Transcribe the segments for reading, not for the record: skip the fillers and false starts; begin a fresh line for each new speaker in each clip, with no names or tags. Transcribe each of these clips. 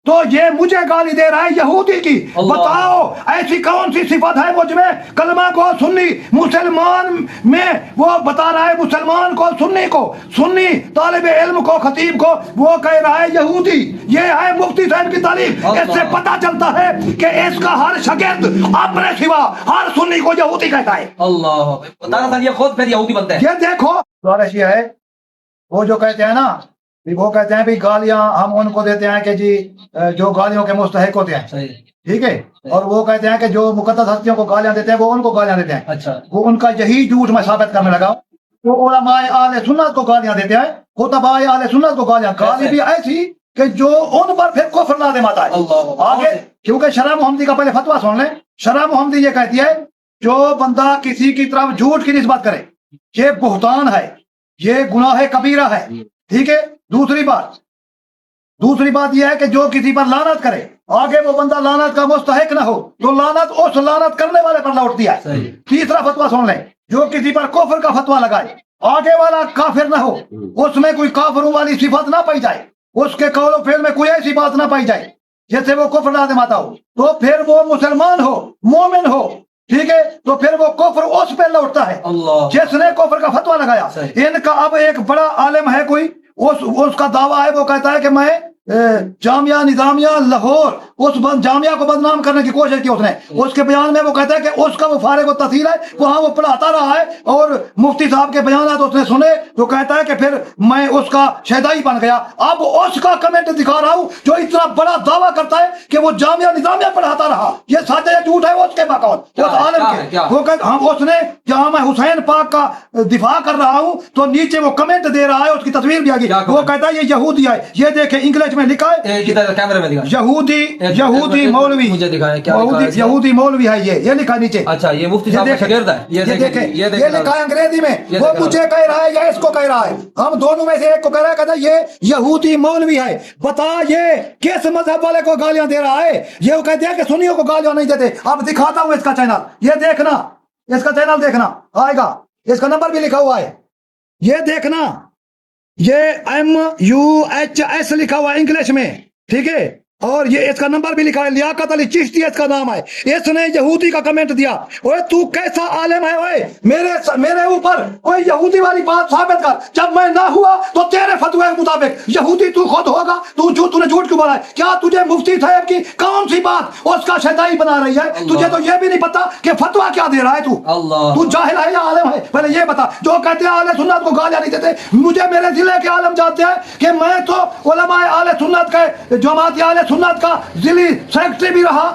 تو یہ مجھے گالی دے رہا ہے یہودی کی. بتاؤ ایسی کون سی صفت ہے مجھ میں؟ کلمہ کو سنی مسلمان میں وہ بتا رہا ہے مسلمان کو سنی طالب علم کو خطیب کو وہ کہہ رہا ہے یہودی. یہ ہے مفتی صاحب کی تعلیم. اس سے پتہ چلتا ہے کہ اس کا ہر شاگرد اپنے سوا ہر سنی کو یہودی کہتا ہے.
اللہ بتا رہا یہ خود پھر یہودی بنتا ہے.
یہ دیکھو سوال یہ ہے وہ جو کہتے ہیں نا وہ کہتے ہیں بھی گالیاں ہم ان کو دیتے ہیں کہ جی جو گالیوں کے مستحق ہوتے ہیں. ٹھیک ہے. اور وہ کہتے ہیں کہ جو مقدس ہستیوں کو گالیاں دیتے ہیں وہ ان کو گالیاں دیتے ہیں.
اچھا
وہ ان کا یہی جھوٹ میں ثابت کرنے لگا ہوں. وہ علماء اہل سنت کو گالیاں دیتے ہیں خطباء اہل سنت کو گالی بھی ایسی کہ جو ان پر پھر کفر لازم آتا ہے. آگے کیونکہ شرح محمدی کا پہلے فتویٰ سن لیں. شرح محمدی یہ کہتی ہے جو بندہ کسی کی طرف جھوٹ کی نسبت کرے یہ بہتان ہے, یہ گناہ کبیرہ ہے. ٹھیک ہے. دوسری بات یہ ہے کہ جو کسی پر لعنت کرے آگے وہ بندہ لعنت کا مستحق نہ ہو تو لعنت اس لعنت کرنے والے پر لوٹتی ہے. تیسرا فتویٰ سن لیں جو کسی پر کفر کا فتویٰ لگائے آگے والا کافر نہ ہو, اس میں کوئی کافروں والی صفت نہ پائی جائے, اس کے قول و فعل میں کوئی ایسی بات نہ پائی جائے جیسے وہ کفر لازم آتا ہو, تو پھر وہ مسلمان ہو مومن ہو. ٹھیک ہے. تو پھر وہ کفر اس پہ لوٹتا ہے جس نے کفر کا فتویٰ لگایا. ان کا اب ایک بڑا عالم ہے کوئی اس کا دعویٰ ہے وہ کہتا ہے کہ میں جامعہ نظامیہ لاہور اس جامعہ کو بدنام کرنے کی کوشش کی اس نے. اس کے بیان میں وہ کہتا ہے کہ اس کا وہ فارغ التحصیل ہے وہاں وہ پڑھاتا رہا ہے اور مفتی صاحب کے بیانات اس نے سنے تو کہتا ہے کہ پھر میں اس کا شہدائی بن گیا. اب اس کا کمنٹ دکھا رہا ہوں جو اتنا بڑا دعویٰ کرتا ہے کہ وہ جامعہ نظامیہ پڑھاتا رہا. یہ سچ ہے جھوٹ ہے اس کے بقول اس عالم کے. وہ اس نے جہاں میں حسین پاک کا دفاع کر رہا ہوں تو نیچے وہ کمنٹ دے رہا ہے اس کی تصویر بھی آگی. وہ کہتا ہے یہ یہودی ہے. یہ دیکھیں انگلش میں لکھا ہے یہودی مولوی.
مجھے دکھائیں کیا
یہودی مولوی ہے. یہ لکھا نیچے.
اچھا یہ مفتی صاحب کا شاگرد ہے.
یہ دیکھیں یہ لکھا ہے انگریزی میں. وہ مجھے کہہ رہا ہے یا اس کو کہہ رہا ہے. ہم دونوں میں سے ایک کو کہہ رہا ہے کہتا ہے یہ یہودی مولوی ہے. بتا یہ کس مذہب والے کو گالیاں دے رہا ہے. یہ کہتے ہیں کہ سنیوں کو گالیاں نہیں دیتے. اب دکھاتا ہوں اس کا چینل. یہ دیکھنا اس کا چینل دیکھنا آئے گا. اس کا نمبر بھی لکھا ہوا ہے. یہ دیکھنا یہ MUHS لکھا ہوا ہے انگلش میں. ٹھیک ہے. اور یہ اس کا نمبر بھی لکھا ہے. لیاقت علی چشتی اس کا نام ہے. اس نے یہودی کا کمنٹ دیا. اوے تو کیسا عالم ہے اوے میرے اوپر کوئی یہودی والی بات ثابت کر. جب میں نہ ہوا تو تیرے فتوے کے مطابق یہودی تو خود ہوگا. تو نے جھوٹ کیوں بولا ہے؟ کیا تجھے مفتی صاحب کی کون سی بات اس کا شہدائی بنا رہی ہے؟ تجھے تو یہ بھی نہیں پتا کہ فتویٰ کیا دے رہا ہے. تو جاہل ہے یا عالم ہے؟ پہلے یہ بتا. جو کہتے ہیں اہل سنت کو گالیاں نہیں دیتے, مجھے میرے ضلع کے عالم جانتے ہیں کہ میں تو علماء اہل سنت کے جماعت اہل سنت کا ضلعی سیکرٹری بھی رہا,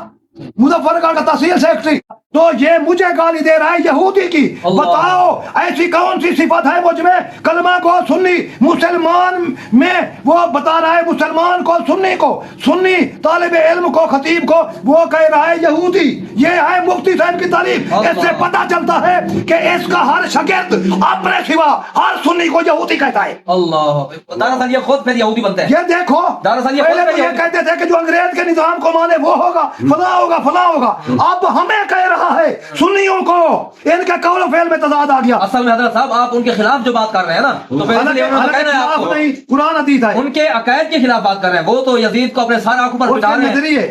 مظفر گڑھ کا تحصیل سیکرٹری. تو یہ مجھے گالی دے رہا ہے یہودی کی. بتاؤ ایسی کون سی صفت ہے مجھ میں؟ کلمہ کو سنی مسلمان میں وہ بتا رہا ہے مسلمان کو سنی طالب علم کو خطیب کو وہ کہہ رہا ہے یہودی. یہ ہے مفتی صاحب کی تعلیم. اس سے پتہ چلتا ہے کہ اس کا ہر شاگرد اپنے سوا ہر سنی کو یہودی کہتا ہے.
اللہ یہ خود پھر یہودی بنتا ہے.
یہ دیکھو پہلے یہ کہتے تھے کہ جو انگریز کے نظام کو مانے وہ ہوگا فلاں ہوگا. اب ہمیں کہہ رہا ہے سنیوں کو ان کے قول و فعل میں تضاد آ گیا.
اصل میں حضرت صاحب آپ ان کے خلاف جو بات کر رہے ہیں نا تو
قرآن حدیث ہے
ان کے عقائد کے خلاف بات کر رہے ہیں. وہ تو یزید کو اپنے سارے آنکھوں پر بٹھا رہے ہیں.